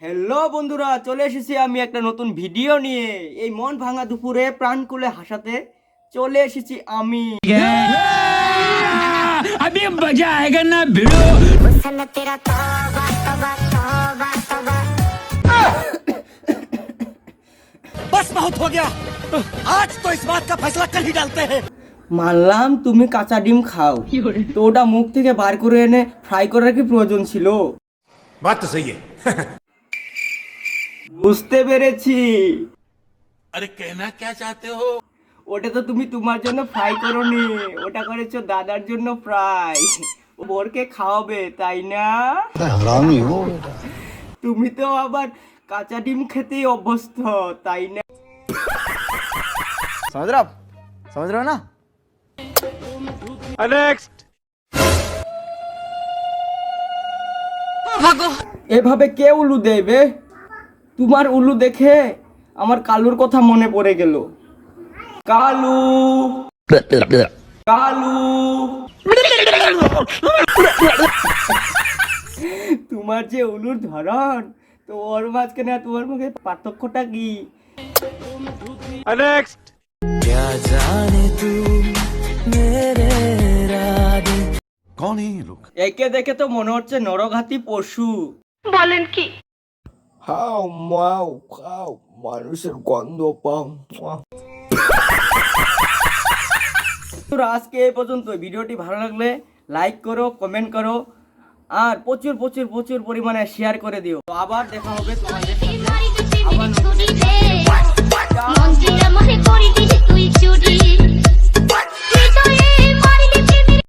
Hello বন্ধুরা, চলে এসেছি আমি একটা নতুন ভিডিও নিয়ে। এই মন ভাঙা দুপুরে প্রাণ খুলে হাসাতে চলে এসেছি আমি। अभी मजा आएगा ना भिड़ो। बस बहुत हो गया। आज तो इस बात का फैसला कर ही डालते हैं। মানলাম তুমি কাঁচা ডিম খাও, তো ওটা মুখ থেকে বার করে এনে ফ্রাই করার কি প্রয়োজন ছিল? बात तो सही है। বুঝতে পেরেছি। अरे कहना क्या चाहते हो? ওটা তো তুমি তোমার জন্য ফ্রাই করোনি, ওটা করেছো দাদার জন্য ফ্রাই। বোরকে খাওয়াবে তাই না? তুমি তো আবার কাঁচা ডিম খেতেই অভ্যস্ত তাই না? समझ रहे हो ना? এভাবে কে উলু দেবে? তোমার উলু দেখে আমার কালুর কথা মনে পড়ে গেল। কালু কালু, তোমার যে উলুর ধরন, তো ওর মাঝখানে আর তোমার মুখে পার্থক্যটা কি? कौन है ये लोग? একে দেখে তো মনে হচ্ছে নরঘাতী পশু। বলেন কি? হাও মাও খাও, মানুষের গন্ধ পাও। আজকে এই পর্যন্ত। ভিডিওটি ভালো লাগলে লাইক করো, কমেন্ট করো, আর প্রচুর প্রচুর প্রচুর পরিমাণে শেয়ার করে দিও। তো আবার দেখা হবে তোমাদের সাথে আবার নতুন একটা ভিডিও।